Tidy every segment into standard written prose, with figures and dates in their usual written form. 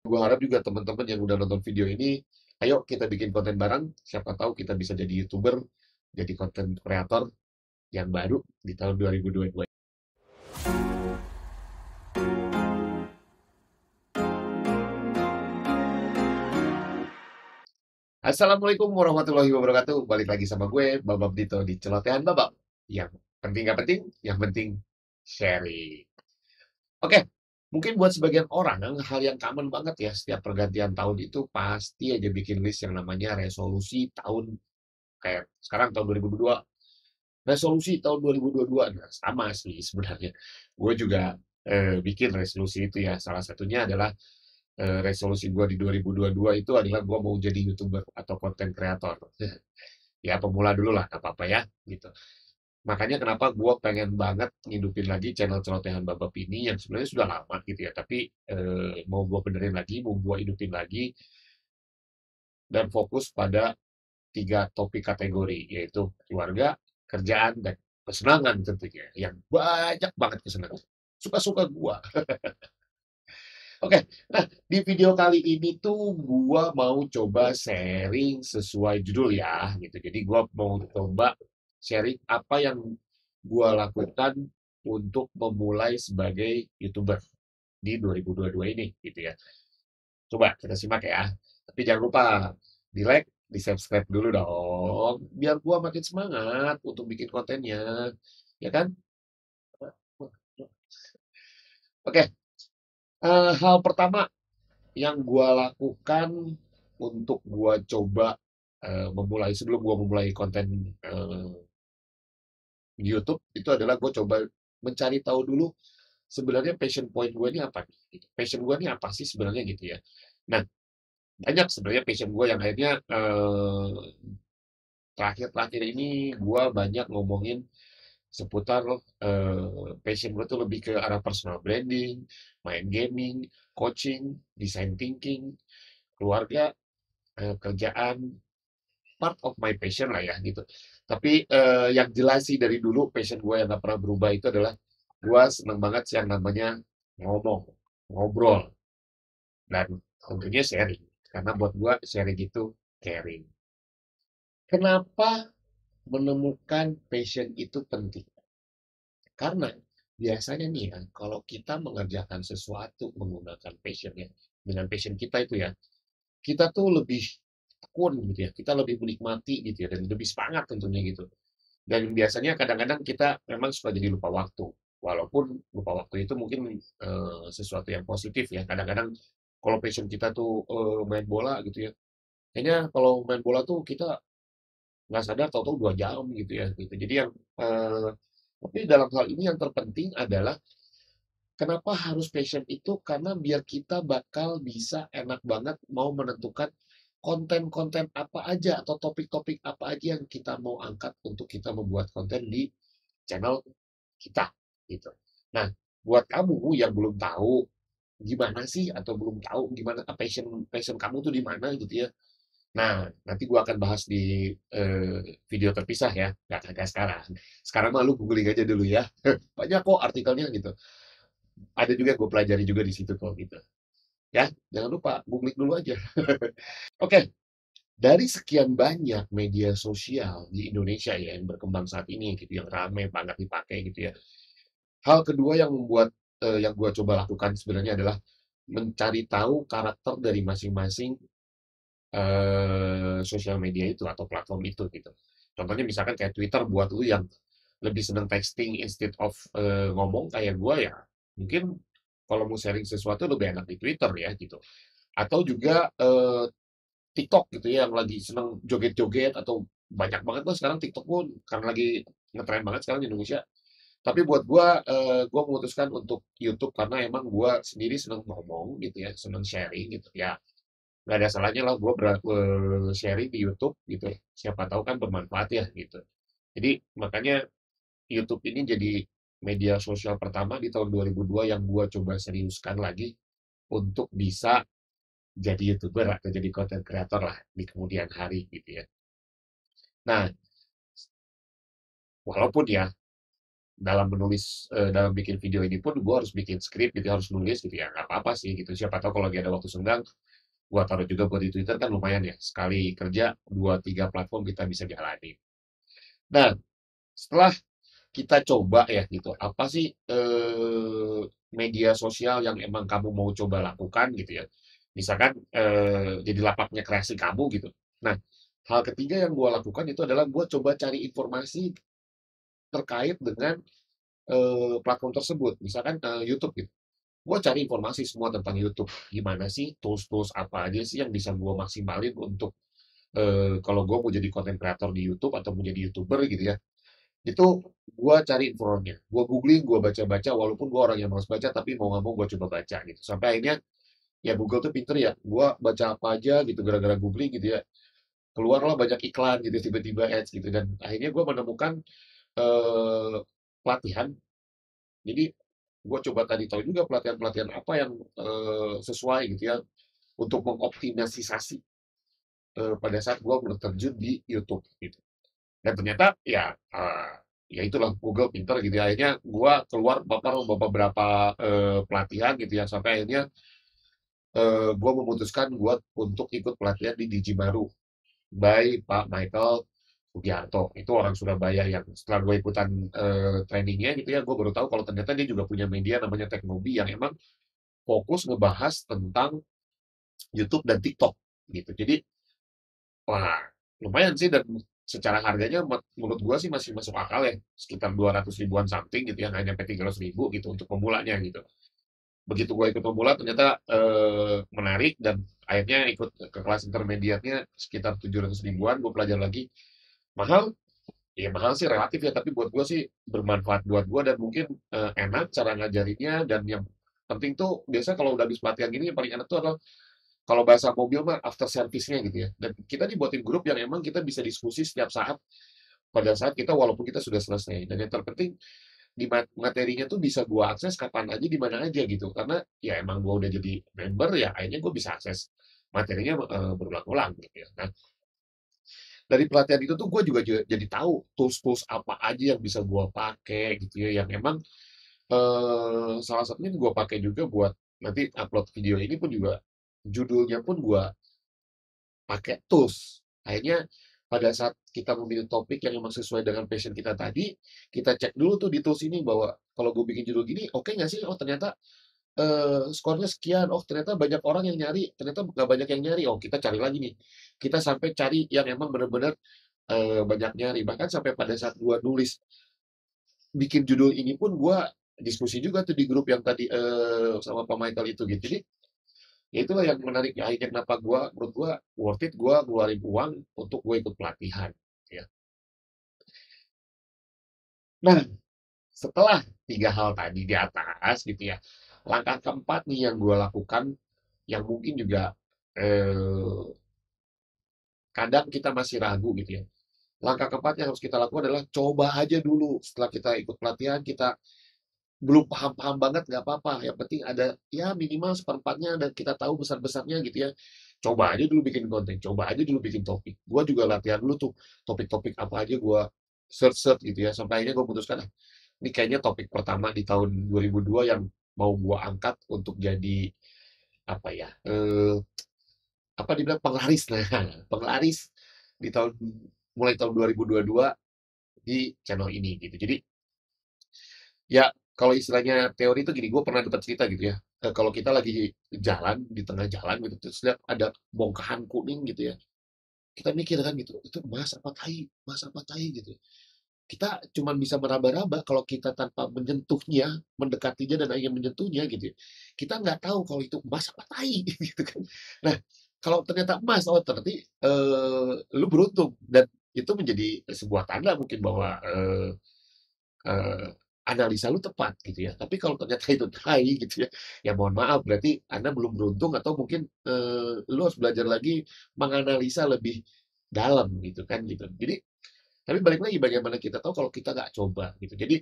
Gua harap juga teman-teman yang udah nonton video ini, ayo kita bikin konten bareng, siapa tahu kita bisa jadi YouTuber, jadi konten kreator yang baru di tahun 2022. Assalamualaikum warahmatullahi wabarakatuh. Balik lagi sama gue, Babab Dito di Celotehan Babab. Yang penting gak penting, yang penting sharing. Oke, mungkin buat sebagian orang, hal yang common banget ya, setiap pergantian tahun itu pasti aja bikin list yang namanya resolusi tahun, kayak sekarang tahun 2022. Resolusi tahun 2022, nah sama sih sebenarnya. Gue juga bikin resolusi itu ya. Salah satunya adalah resolusi gue di 2022 itu adalah gue mau jadi YouTuber atau content creator. Ya pemula dulu lah, nggak apa-apa ya, gitu. Makanya kenapa gue pengen banget ngidupin lagi channel Celotehan Babab ini yang sebenarnya sudah lama gitu ya, tapi mau gue benerin lagi, mau gue hidupin lagi, dan fokus pada 3 topik kategori, yaitu keluarga, kerjaan, dan kesenangan tentunya, yang banyak banget kesenangan. Suka-suka gua. Oke, nah di video kali ini tuh gua mau coba sharing sesuai judul ya, gitu. Jadi gua mau coba sharing apa yang gua lakukan untuk memulai sebagai YouTuber di 2022 ini, gitu ya. Coba kita simak ya. Tapi jangan lupa di-like, di-subscribe dulu dong, biar gua makin semangat untuk bikin kontennya, ya kan? Oke, hal pertama yang gua lakukan untuk gua coba, memulai sebelum gua memulai konten, di YouTube, itu adalah gua coba mencari tahu dulu sebenarnya passion point gue ini apa nih, gitu. Passion gue ini apa sih sebenarnya gitu ya. Nah, banyak sebenarnya passion gue yang akhirnya, terakhir-terakhir ini gue banyak ngomongin seputar, passion gue tuh lebih ke arah personal branding, main gaming, coaching, design thinking, keluarga, kerjaan, part of my passion lah ya gitu. Tapi, yang jelas sih dari dulu passion gue yang nggak pernah berubah itu adalah gue seneng banget sih yang namanya ngomong, ngobrol, dan tentunya sharing. Karena buat gue sharing itu caring. Kenapa menemukan passion itu penting? Karena biasanya nih ya, kalau kita mengerjakan sesuatu menggunakan passion-nya, dengan passion kita itu ya, kita tuh lebih tekun gitu ya, kita lebih menikmati gitu ya, dan lebih semangat tentunya gitu. Dan biasanya kadang-kadang kita memang suka jadi lupa waktu. Walaupun lupa waktu itu mungkin sesuatu yang positif ya. Kadang-kadang kalau passion kita tuh main bola gitu ya. Kayaknya kalau main bola tuh kita nggak sadar tahu-tahu 2 jam gitu ya gitu. Jadi yang tapi dalam hal ini yang terpenting adalah kenapa harus passion itu, karena biar kita bakal bisa enak banget mau menentukan konten-konten apa aja atau topik-topik apa aja yang kita mau angkat untuk kita membuat konten di channel kita, gitu. Nah, buat kamu yang belum tahu gimana sih atau belum tahu gimana passion passion kamu tuh di mana gitu ya. Nah, nanti gua akan bahas di video terpisah ya, nggak sekarang. Sekarang mah lu googling aja dulu ya. Banyak kok artikelnya gitu. Ada juga gue pelajari juga di situ kok gitu. Ya, jangan lupa googling dulu aja. Oke, dari sekian banyak media sosial di Indonesia ya yang berkembang saat ini gitu, yang ramai banget dipakai gitu ya. Hal kedua yang membuat yang gua coba lakukan sebenarnya adalah mencari tahu karakter dari masing-masing sosial media itu atau platform itu gitu. Contohnya misalkan kayak Twitter buat lu yang lebih senang texting instead of ngomong kayak gua ya, mungkin kalau mau sharing sesuatu lebih enak di Twitter ya gitu. Atau juga TikTok gitu ya yang lagi seneng joget-joget atau banyak banget tuh sekarang TikTok pun karena lagi ngetren banget sekarang di Indonesia. Tapi buat gua memutuskan untuk YouTube karena emang gua sendiri seneng ngomong gitu ya, seneng sharing gitu ya. Nggak ada salahnya lah gua sharing di YouTube gitu. Siapa tahu kan bermanfaat ya gitu. Jadi makanya YouTube ini jadi media sosial pertama di tahun 2002 yang gua coba seriuskan lagi untuk bisa jadi YouTuber atau jadi content creator lah di kemudian hari gitu ya. Nah, walaupun ya dalam menulis, dalam bikin video ini pun gue harus bikin skrip gitu, harus nulis gitu ya, nggak apa-apa sih gitu. Siapa tahu kalau lagi ada waktu senggang, gue taruh juga buat di Twitter kan lumayan ya. Sekali kerja 2 3 platform kita bisa jalani. Nah, setelah kita coba ya gitu, apa sih media sosial yang emang kamu mau coba lakukan gitu ya. Misalkan jadi lapaknya kreasi kamu gitu. Nah, hal ketiga yang gue lakukan itu adalah gue coba cari informasi terkait dengan platform tersebut. Misalkan YouTube gitu. Gue cari informasi semua tentang YouTube. Gimana sih tools-tools apa aja sih yang bisa gue maksimalin untuk kalau gue mau jadi content creator di YouTube atau mau jadi YouTuber gitu ya. Itu gua cari informasinya, gua googling, gua baca-baca, walaupun gua orang yang malas baca, tapi mau nggak mau gua coba baca gitu. Sampai akhirnya, ya Google tuh pinter ya, gua baca apa aja gitu gara-gara googling gitu ya, keluarlah banyak iklan gitu, tiba-tiba ads gitu, dan akhirnya gua menemukan, eee, pelatihan. Jadi gua coba tadi tahu juga pelatihan-pelatihan apa yang, sesuai gitu ya, untuk mengoptimalisasi, pada saat gua terjun di YouTube gitu. Dan ternyata ya, ya itulah Google pinter gitu ya, akhirnya gua keluar beberapa, pelatihan gitu ya, sampai akhirnya, gua memutuskan buat untuk ikut pelatihan di Digimaru by Pak Michael Sugiarto. Itu orang Surabaya yang setelah gue ikutan, training gitu ya, gue baru tahu kalau ternyata dia juga punya media namanya Teknobi yang emang fokus ngebahas tentang YouTube dan TikTok gitu. Jadi, wah, lumayan sih, dan secara harganya menurut gua sih masih masuk akal ya, sekitar 200 ribuan something gitu ya, nggak nyampe 300 ribu gitu untuk pemulanya gitu. Begitu gua ikut pemula ternyata menarik, dan akhirnya ikut ke kelas intermediate-nya sekitar 700 ribuan, gua belajar lagi. Mahal, ya mahal sih relatif ya, tapi buat gua sih bermanfaat buat gua, dan mungkin enak cara ngajarinnya, dan yang penting tuh biasa kalau udah habis pelatihan gini yang paling enak tuh adalah kalau bahasa mobil mah after service-nya gitu ya. Dan kita dibuatin grup yang emang kita bisa diskusi setiap saat pada saat kita walaupun kita sudah selesai. Dan yang terpenting di materinya tuh bisa gua akses kapan aja di mana aja gitu. Karena ya emang gua udah jadi member ya akhirnya gua bisa akses materinya berulang-ulang gitu ya. Nah, dari pelatihan itu tuh gue juga jadi tahu tools-tools apa aja yang bisa gua pakai gitu ya, yang emang salah satunya gua pakai juga buat nanti upload video ini pun juga judulnya pun gua pakai tools. Akhirnya pada saat kita memilih topik yang memang sesuai dengan passion kita tadi, kita cek dulu tuh di tools ini bahwa kalau gue bikin judul gini, oke nggak sih? Oh ternyata skornya sekian. Oh ternyata banyak orang yang nyari. Ternyata nggak banyak yang nyari. Oh kita cari lagi nih. Kita sampai cari yang emang benar-benar banyak nyari. Bahkan sampai pada saat gue nulis bikin judul ini pun gue diskusi juga tuh di grup yang tadi sama Pak Michael itu gitu. Jadi ya itulah yang menarik ya, akhirnya kenapa menurut gua worth it gua ngeluarin uang untuk gue ikut pelatihan, ya. Nah, setelah 3 hal tadi di atas gitu ya, langkah keempat nih yang gua lakukan, yang mungkin juga, eee, kadang kita masih ragu gitu ya. Langkah keempat yang harus kita lakukan adalah coba aja dulu setelah kita ikut pelatihan, kita belum paham-paham banget nggak apa-apa, yang penting ada ya minimal seperempatnya dan kita tahu besar-besarnya gitu ya. Coba aja dulu bikin konten, coba aja dulu bikin topik. Gua juga latihan dulu tuh topik-topik apa aja gua search-search gitu ya, sampai akhirnya gua putuskan, "Ah, ini kayaknya topik pertama di tahun 2002 yang mau gua angkat untuk jadi apa ya, apa dibilang penglaris." Nah, penglaris di mulai tahun 2022 di channel ini gitu. Jadi ya, kalau istilahnya teori itu gini, gue pernah dapat cerita gitu ya, kalau kita lagi jalan, di tengah jalan gitu, terus lihat ada bongkahan kuning gitu ya, kita mikir kan gitu, "Itu emas apa tai?" Gitu. Kita cuman bisa meraba-raba kalau kita tanpa menyentuhnya, mendekatinya dan hanya menyentuhnya gitu ya, kita nggak tahu kalau itu emas apa tai gitu kan. Nah, kalau ternyata emas, oh berarti, lu beruntung, dan itu menjadi sebuah tanda mungkin bahwa, Eee, analisa lu tepat gitu ya. Tapi kalau ternyata itu tai gitu ya, ya mohon maaf berarti Anda belum beruntung, atau mungkin, lu harus belajar lagi menganalisa lebih dalam gitu kan gitu. Jadi tapi balik lagi bagaimana kita tahu kalau kita nggak coba gitu. Jadi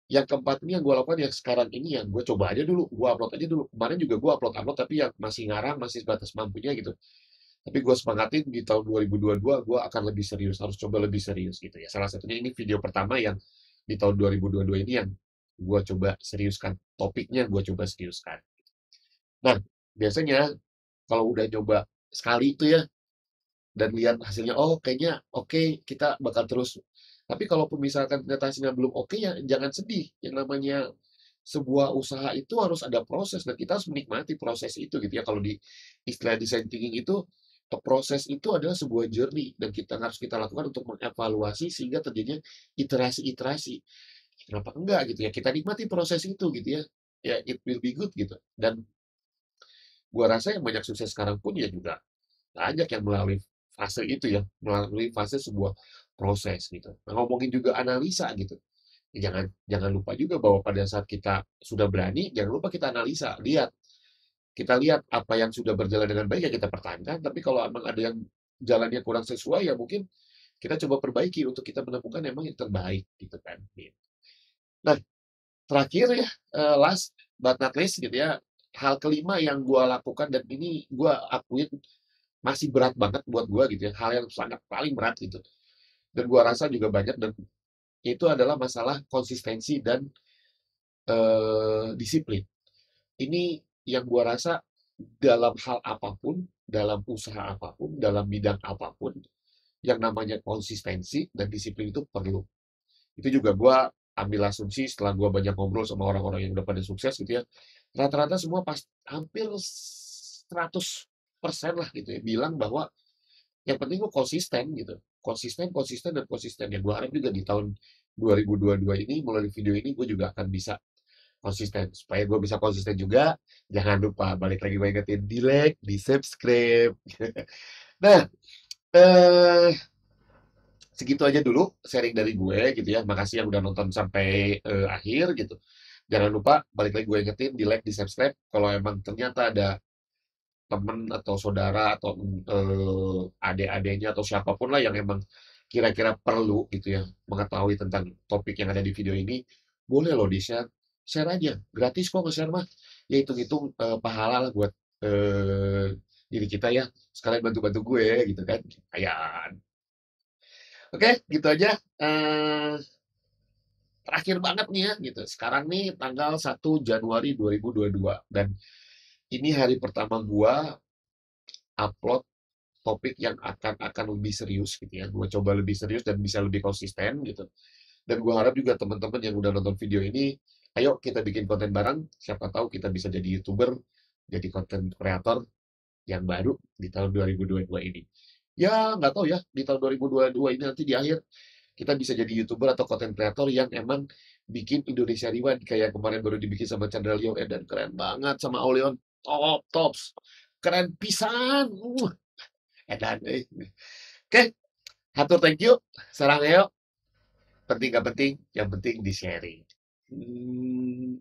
yang keempat ini yang gue lakukan yang sekarang ini, yang gue coba aja dulu, gue upload aja dulu. Kemarin juga gue upload-upload tapi yang masih ngarang, masih sebatas mampunya gitu. Tapi gue semangatin di tahun 2022 gue akan lebih serius, harus coba lebih serius gitu ya. Salah satunya ini video pertama yang di tahun 2022 ini yang gue coba seriuskan. Topiknya gue coba seriuskan. Nah, biasanya kalau udah coba sekali itu ya, dan lihat hasilnya, oh kayaknya oke, kita bakal terus. Tapi kalaupun misalkan ternyata hasilnya belum oke, ya jangan sedih. Yang namanya sebuah usaha itu harus ada proses, dan kita harus menikmati proses itu gitu ya. Kalau di istilah design thinking itu, proses itu adalah sebuah journey, dan kita harus kita lakukan untuk mengevaluasi sehingga terjadinya iterasi-iterasi. Kenapa enggak gitu ya? Kita nikmati proses itu gitu ya. Ya, it will be good gitu. Dan gua rasa yang banyak sukses sekarang pun ya juga banyak yang melalui fase itu ya, melalui fase sebuah proses gitu. Nah, ngomongin juga analisa gitu. Ya jangan jangan lupa juga bahwa pada saat kita sudah berani, jangan lupa kita analisa, lihat. Kita lihat apa yang sudah berjalan dengan baik ya kita pertahankan, tapi kalau emang ada yang jalannya kurang sesuai ya mungkin kita coba perbaiki untuk kita menemukan emang yang terbaik gitu kan. Gitu. Nah, terakhir ya, last but not least gitu ya, hal kelima yang gua lakukan dan ini gua akuin masih berat banget buat gua gitu ya, hal yang sangat paling berat gitu. Dan gua rasa juga banyak, dan itu adalah masalah konsistensi dan disiplin. Ini yang gua rasa dalam hal apapun, dalam usaha apapun, dalam bidang apapun, yang namanya konsistensi dan disiplin itu perlu. Itu juga gua ambil asumsi setelah gua banyak ngobrol sama orang-orang yang udah pada sukses gitu ya. Rata-rata semua hampir 100% lah gitu ya, bilang bahwa yang penting lu konsisten gitu. Konsisten, konsisten, dan konsisten. Ya gue harap juga di tahun 2022 ini, melalui video ini, gue juga akan bisa konsisten. Supaya gue bisa konsisten juga, jangan lupa, balik lagi gue ingetin, di like, di subscribe. Nah, eh, segitu aja dulu sharing dari gue gitu ya. Makasih yang udah nonton sampai akhir gitu. Jangan lupa, balik lagi gue ingetin, di like, di subscribe. Kalau emang ternyata ada temen atau saudara atau adik-adiknya atau siapapun lah yang emang kira-kira perlu gitu ya mengetahui tentang topik yang ada di video ini, boleh loh di-share. Share aja, gratis kok nge-share mah. Ya hitung-hitung pahala lah buat diri kita ya. Sekalian bantu-bantu gue gitu kan. Kayak oke, gitu aja. Eh, terakhir banget nih ya gitu. Sekarang nih tanggal 1 Januari 2022, dan ini hari pertama gua upload topik yang akan lebih serius gitu ya. Gue coba lebih serius dan bisa lebih konsisten gitu. Dan gue harap juga teman-teman yang udah nonton video ini, ayo kita bikin konten bareng. Siapa tahu kita bisa jadi YouTuber, jadi konten kreator yang baru di tahun 2022 ini. Ya, nggak tahu ya, di tahun 2022 ini nanti di akhir, kita bisa jadi YouTuber atau konten kreator yang emang bikin Indonesia Rewind. Kayak kemarin baru dibikin sama Chandra Leo, dan keren banget sama Auleon. Top, tops. Keren pisan. Edan, Oke, hatur thank you. Sarang ayo. Penting gak penting, yang penting di-sharing. Hmm,